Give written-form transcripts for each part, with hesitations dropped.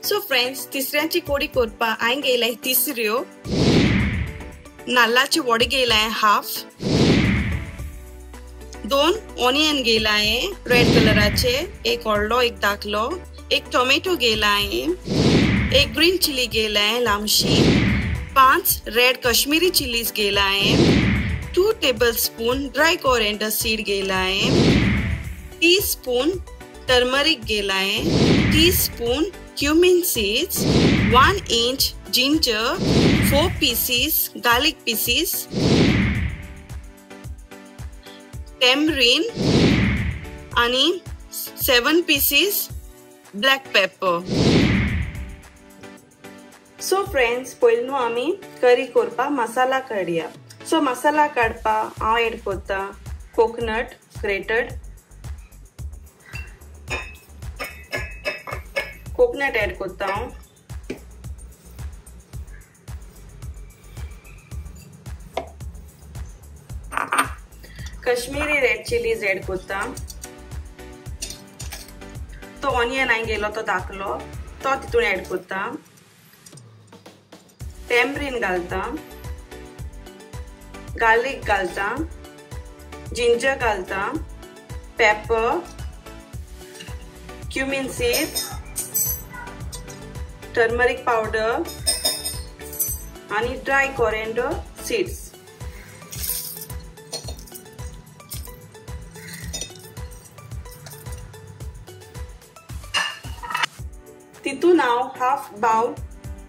So friends, तिसऱ्याची कोडी करपा हांवें घेयलाय तिसऱ्यो, नाल्लाची वडी घेयलाय हाफ, 2 ऑनियन घेयलाय रेड कलराचे, एक व्हडलो एक धाकलो, एक टोमॅटो घेयलाय, एक ग्रीन चिली घेयलाय लांबशी, 5 रेड कश्मीरी चिलीज घेयलाय, 2 टेबलस्पून ड्राय कोरिएंडर सीड घेयलाय, टीस्पून टर्मरिक घेयलाय, teaspoon cumin seeds, 1 inch ginger, 4 pieces garlic pieces, tamarind आणि 7 pieces black pepper. So friends, पहिले न्हू आमी करी करपा मसाला काडया. सो मसाला काडपा हांव एड करता कोकोनट ग्रेटेड, कोकोनट ऐड करता हूँ, कश्मीरी रेड चिलीज ऐड करता, तो ऑनियन हांवें घेयलो तो धाकलो तो तितून ऐड करता, टॅमरीन घालता, गार्लिक घालता, जिंजर घालता, paper, cumin seeds, turmeric powder आणि ड्राय कोरिएंडर सीड्स. तितून हांव हाफ बाउल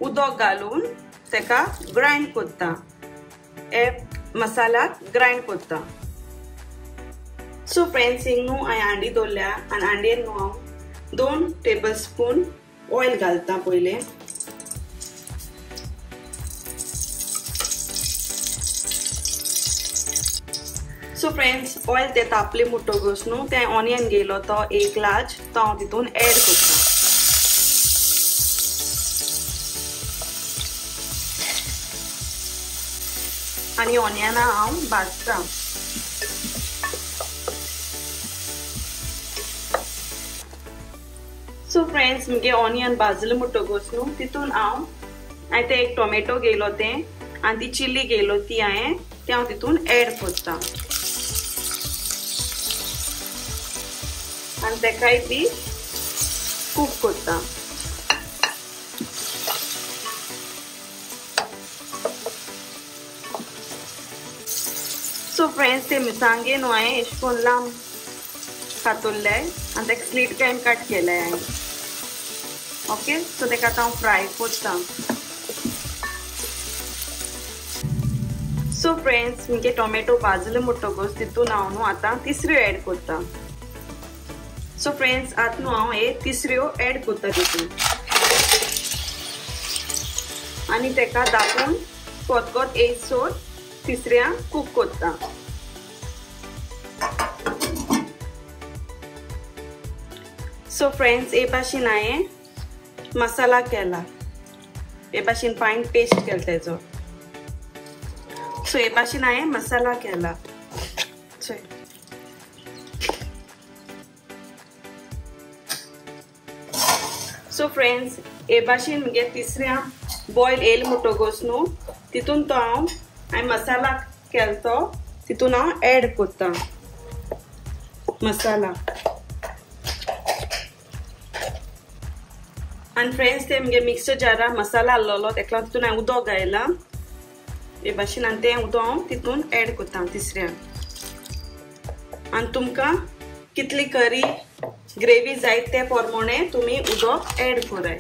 उदक घालून तेका ग्राइंड करता, मसाल्याक ग्राइंड करता. सो फ्रेंड्स, हिंग न्हू हांवें हांडी दवरल्या आनी हांडयेन न्हू हांव 2 टेबलस्पून ऑयल घालता पहिले. सो फ्रेंड्स, ऑयल ते तापले म्हणटकच न्हू ते ऑनियन घेयलो तो एक लार्ज तो हांव तितून एड करता. आणि ऑनियना हांव भाजता. सो फ्रेंड्स, मुगे ऑनियन भाजले म्हणटकच न्हू तितून हांवें ते एक टोमॅटो घेयलो ते आनी ती चिली घेयलो ती हांव तितून एड करता आनी तेकाय बी कूक करता. सो फ्रेंड्स, ते मिरसांगे न्हू हांवें अशें करून लांब कातरले आनी तेका स्लीट कायन कट केले हांवें. ओके, सो तेका आतां हांव फ्राय करता. सो फ्रेंड्स, मुगे टोमॅटो भाजले म्हणटकच तितून हांव न्हू आतां तिसऱ्यो एड करता. सो फ्रेंड्स, आतां न्हू हांव हे तिसऱ्यो एड करता तितून आनी तेका धापून कोतकोत येयसर तिसऱ्या कूक करता. सो फ्रेंड्स, हे भाशेन हांवें मसाला केला, हे भाशेन फायन पेस्ट केला तेजो. सो हे भाशेन हांवें मसाला केला. सो फ्रेंड्स, हे भाशेन मुगे तिसऱ्या बॉयल येयले म्हणटकच न्हू तितून तो हांवें मसाला केला तो तितून हांव एड करता मसाला. आणि फ्रेंड्स, ते मुगे मिक्सर जारा मसाला आसलेलो तेका तितून हांवें उदक घायला हे भाशेन आनी तें उदक हांव तितून एड करता तिसऱ्या. आनी तुमकां कितली करी ग्रेवी जाय ते प्रमाणे तुमी उदक एड कराय.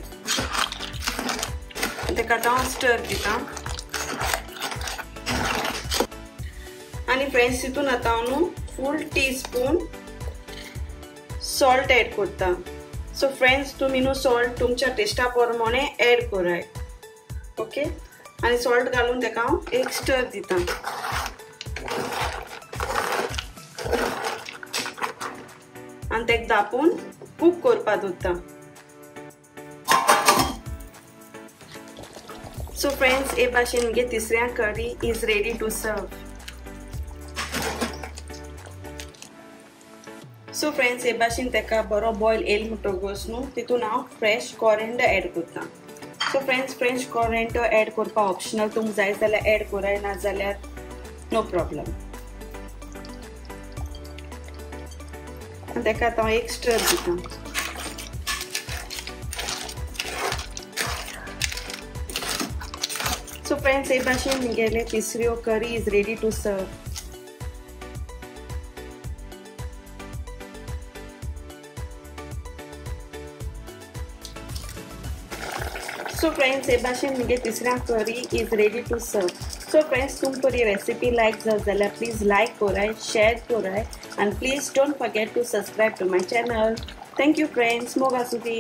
तेका आतां हांव स्टर दिता आनी फ्रेंड्स, तितून आतां हांव न्हू फूल टीस्पून सॉल्ट एड करता. सो फ्रेंड्स, तुमी न्हू सॉल्ट तुमच्या टेस्टा प्रमाणे एड कराय. ओके, आनी सॉल्ट घालून तेका हांव एक स्टर दिता. आनी तेका धापून कूक करपा दवरता. सो फ्रेंड्स, हे भाशेन मुगे तिसऱ्या curry is ready to serve. So so friends हे भाशेन तेका बरो बॉयल येयलो म्हणटकूच न्हू तितून हांव फ्रेश कॉरिएंडर एड करता. So friends fresh coriander add करपा ऑप्शनल, तुमकां जाय जाल्यार एड कराय, ना जाल्यार नो प्रॉब्लम. आनी तेका आतां हांव एक स्टर दिता. सो फ्रेंड्स हे भाशेन म्हगेले तिसऱ्यो curry is ready to serve. So friends हे भाशेन म्हगे तिसऱ्या curry is ready to serve. So friends तुमकां ही रेसिपी लायक जात जाल्यार प्लीज लायक कराय, शेअर कराय, and please don't forget to subscribe to my channel. Thank you friends. मोग आसूं दी.